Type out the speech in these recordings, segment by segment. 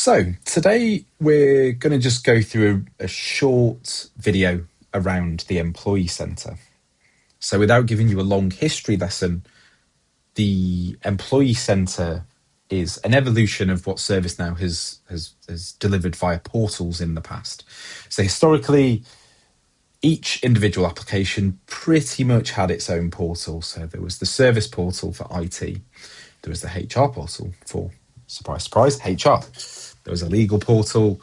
So today we're going to just go through a short video around the Employee Center. So without giving you a long history lesson, the Employee Center is an evolution of what ServiceNow has delivered via portals in the past. So historically, each individual application pretty much had its own portal. So there was the service portal for IT. There was the HR portal for, surprise, surprise, HR. There was a legal portal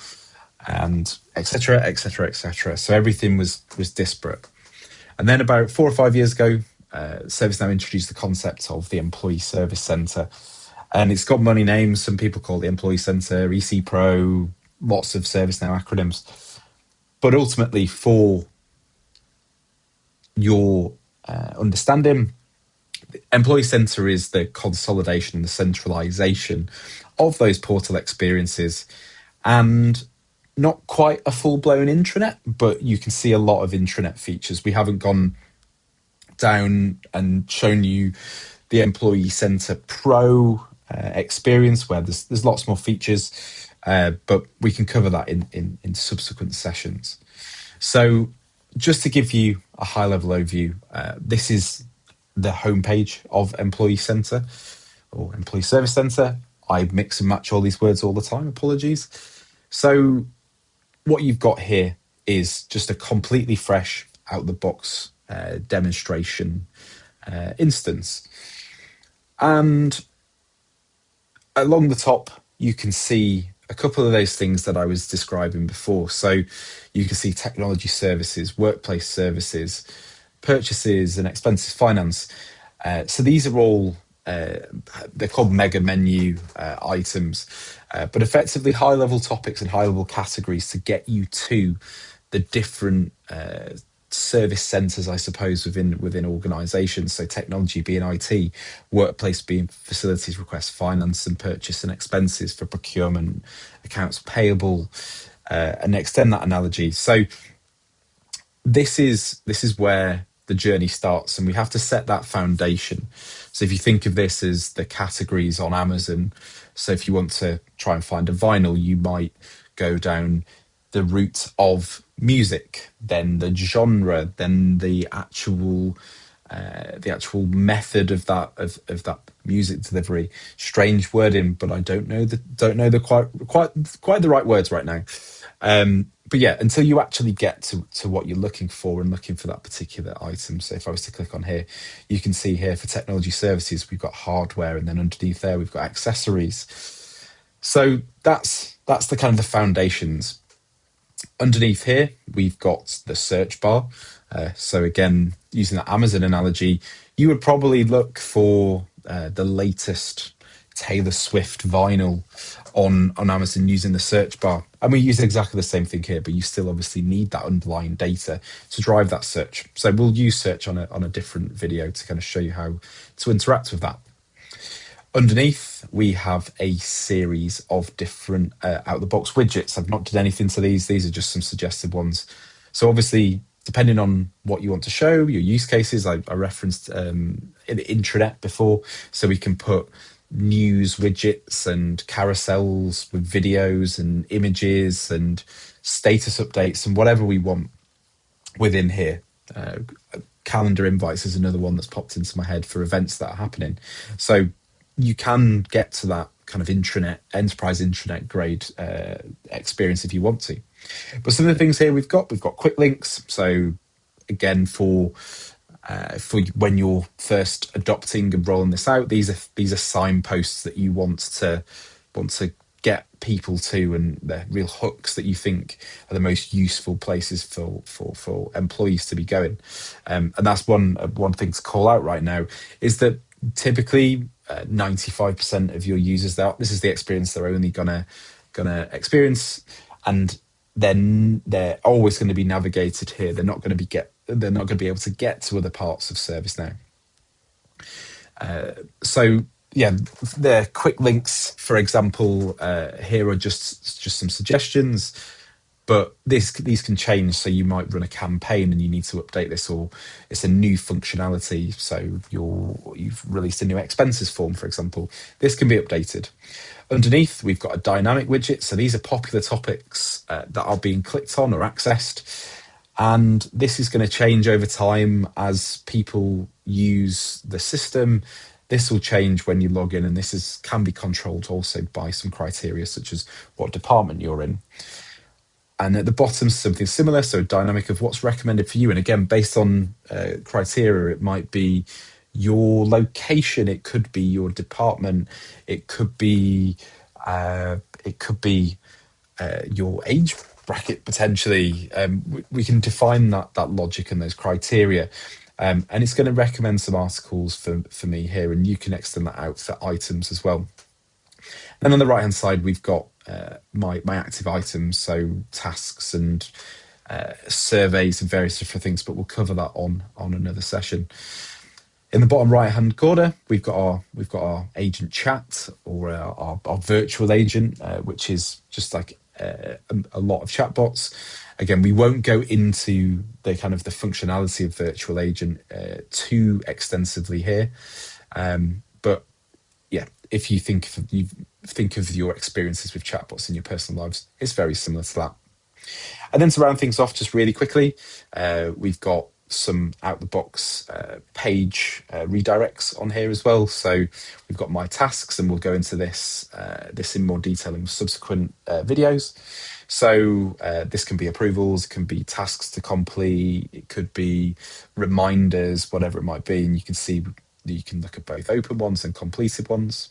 and et cetera, et cetera, et cetera. So everything was disparate. And then about 4 or 5 years ago, ServiceNow introduced the concept of the Employee Service Center. And it's got many names. Some people call it the Employee Center, EC Pro, lots of ServiceNow acronyms. But ultimately, for your understanding, the Employee Center is the consolidation and the centralization of those portal experiences, and not quite a full-blown intranet, but you can see a lot of intranet features. We haven't gone down and shown you the Employee Center Pro experience, where there's lots more features, but we can cover that in subsequent sessions. So just to give you a high-level overview, this is the homepage of Employee Center or Employee Service Center. I mix and match all these words all the time, apologies. So what you've got here is just a completely fresh, out-the-box demonstration instance. And along the top, you can see a couple of those things that I was describing before. So you can see technology services, workplace services, purchases and expenses finance. So these are all, they're called mega menu items, but effectively high-level topics and high-level categories to get you to the different service centers, I suppose, within organizations. So technology being IT, workplace being facilities requests, finance and purchase and expenses for procurement, accounts payable, and extend that analogy. So this is where the journey starts, and we have to set that foundation. So if you think of this as the categories on Amazon, so if you want to try and find a vinyl, you might go down the route of music, then the genre, then the actual method of that music delivery. Strange wording, but I don't know the quite the right words right now. But yeah, until you actually get to what you're looking for and looking for that particular item. So if I was to click on here, you can see here for technology services, we've got hardware, and then underneath there, we've got accessories. So that's the kind of the foundations. Underneath here, we've got the search bar. So again, using that Amazon analogy, you would probably look for the latest Taylor Swift vinyl on Amazon using the search bar. And we use exactly the same thing here, but you still obviously need that underlying data to drive that search. So we'll use search on a different video to kind of show you how to interact with that. Underneath, we have a series of different out-of-the-box widgets. I've not done anything to these. These are just some suggested ones. So obviously, depending on what you want to show, your use cases, I referenced in the intranet before, so we can put news widgets and carousels with videos and images and status updates and whatever we want within here. Calendar invites is another one that's popped into my head for events that are happening. So you can get to that kind of enterprise intranet grade experience if you want to. But some of the things here we've got quick links. So again, for when you're first adopting and rolling this out, these are signposts that you want to get people to, and they're real hooks that you think are the most useful places for employees to be going. And that's one thing to call out right now, is that typically 95% of your users, this is the experience they're only gonna experience, and then they're always going to be navigated here. They're not going to be able to get to other parts of ServiceNow. So yeah, the quick links, for example, here are just some suggestions. But these can change. So you might run a campaign and you need to update this, or it's a new functionality. So you've released a new expenses form, for example. This can be updated. Underneath, we've got a dynamic widget. So these are popular topics that are being clicked on or accessed. And this is going to change over time as people use the system. This will change when you log in, and can be controlled also by some criteria, such as what department you're in. And at the bottom, something similar, so a dynamic of what's recommended for you. And again, based on criteria, it might be your location, it could be your department, it could be your age bracket potentially. We can define that logic and those criteria. And it's going to recommend some articles for me here, and you can extend that out for items as well. And on the right hand side, we've got my active items, so tasks and surveys and various different things, but we'll cover that on another session. In the bottom right hand corner, we've got our agent chat, or our virtual agent, which is just like a lot of chatbots. Again, we won't go into the kind of the functionality of virtual agent too extensively here, but yeah, if you think of your experiences with chatbots in your personal lives, it's very similar to that. And then to round things off, just really quickly, we've got some out-the-box page redirects on here as well. So we've got my tasks, and we'll go into this in more detail in subsequent videos. So this can be approvals, it can be tasks to complete, it could be reminders, whatever it might be. And you can see you can look at both open ones and completed ones.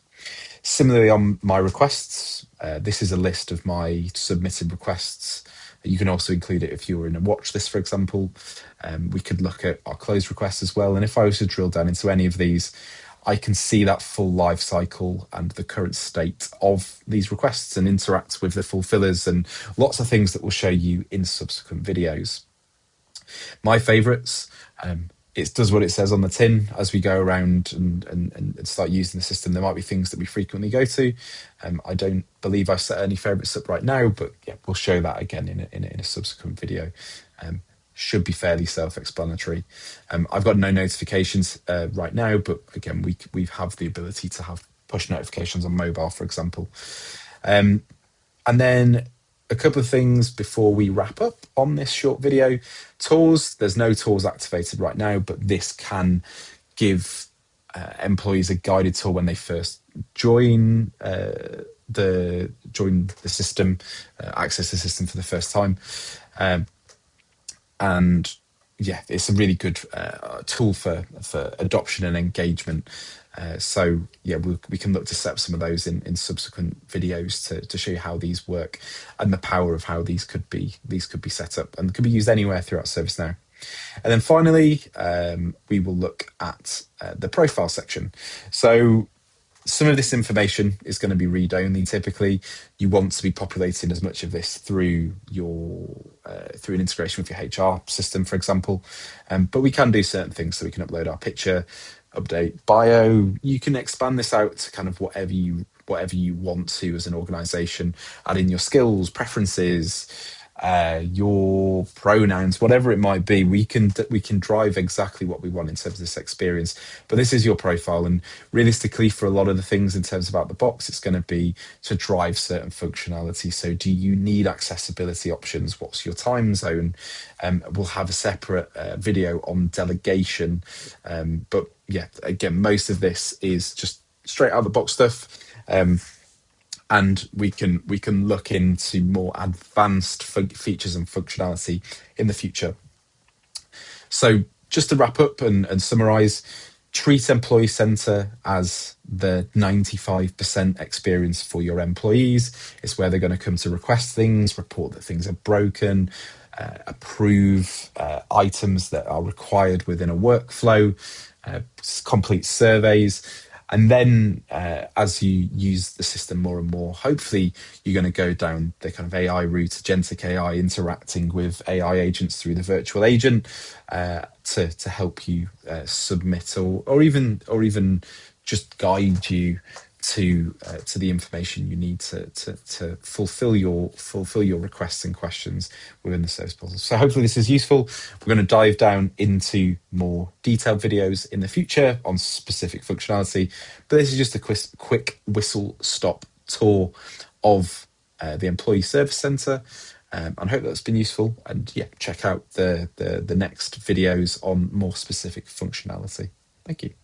Similarly, on my requests, this is a list of my submitted requests. You can also include it if you're in a watch list, for example. We could look at our closed requests as well. And if I was to drill down into any of these, I can see that full life cycle and the current state of these requests and interact with the fulfillers and lots of things that we'll show you in subsequent videos. My favorites, it does what it says on the tin. As we go around and start using the system, there might be things that we frequently go to. I don't believe I've set any favorites up right now, but yeah, we'll show that again in a subsequent video. Should be fairly self-explanatory. I've got no notifications right now, but again, we have the ability to have push notifications on mobile, for example. And then a couple of things before we wrap up on this short video. Tours, there's no tours activated right now, but this can give employees a guided tour when they first join the system, access the system for the first time. And yeah, it's a really good tool for adoption and engagement. So yeah, we can look to set up some of those in subsequent videos to show you how these work and the power of how these could be set up and could be used anywhere throughout ServiceNow. And then finally, we will look at the profile section. So some of this information is going to be read-only. Typically, you want to be populating as much of this through through an integration with your HR system, for example. But we can do certain things. So we can upload our picture, update bio. You can expand this out to kind of whatever you want to as an organization. Add in your skills, preferences, your pronouns, whatever it might be. We can drive exactly what we want in terms of this experience. But this is your profile, and realistically, for a lot of the things in terms of out the box, it's going to be to drive certain functionality. So, do you need accessibility options? What's your time zone? We'll have a separate video on delegation. But yeah, again, most of this is just straight out of the box stuff. And we can look into more advanced features and functionality in the future. So just to wrap up and summarize, treat Employee Center as the 95% experience for your employees. It's where they're going to come to request things, report that things are broken, approve items that are required within a workflow, complete surveys. And then as you use the system more and more, hopefully you're going to go down the kind of AI route, agentic AI, interacting with AI agents through the virtual agent to help you submit or even just guide you to the information you need to fulfill your requests and questions within the service portal. So hopefully this is useful. We're going to dive down into more detailed videos in the future on specific functionality, but this is just a quick whistle stop tour of the Employee Service Center. I hope that's been useful, and yeah, check out the next videos on more specific functionality. Thank you.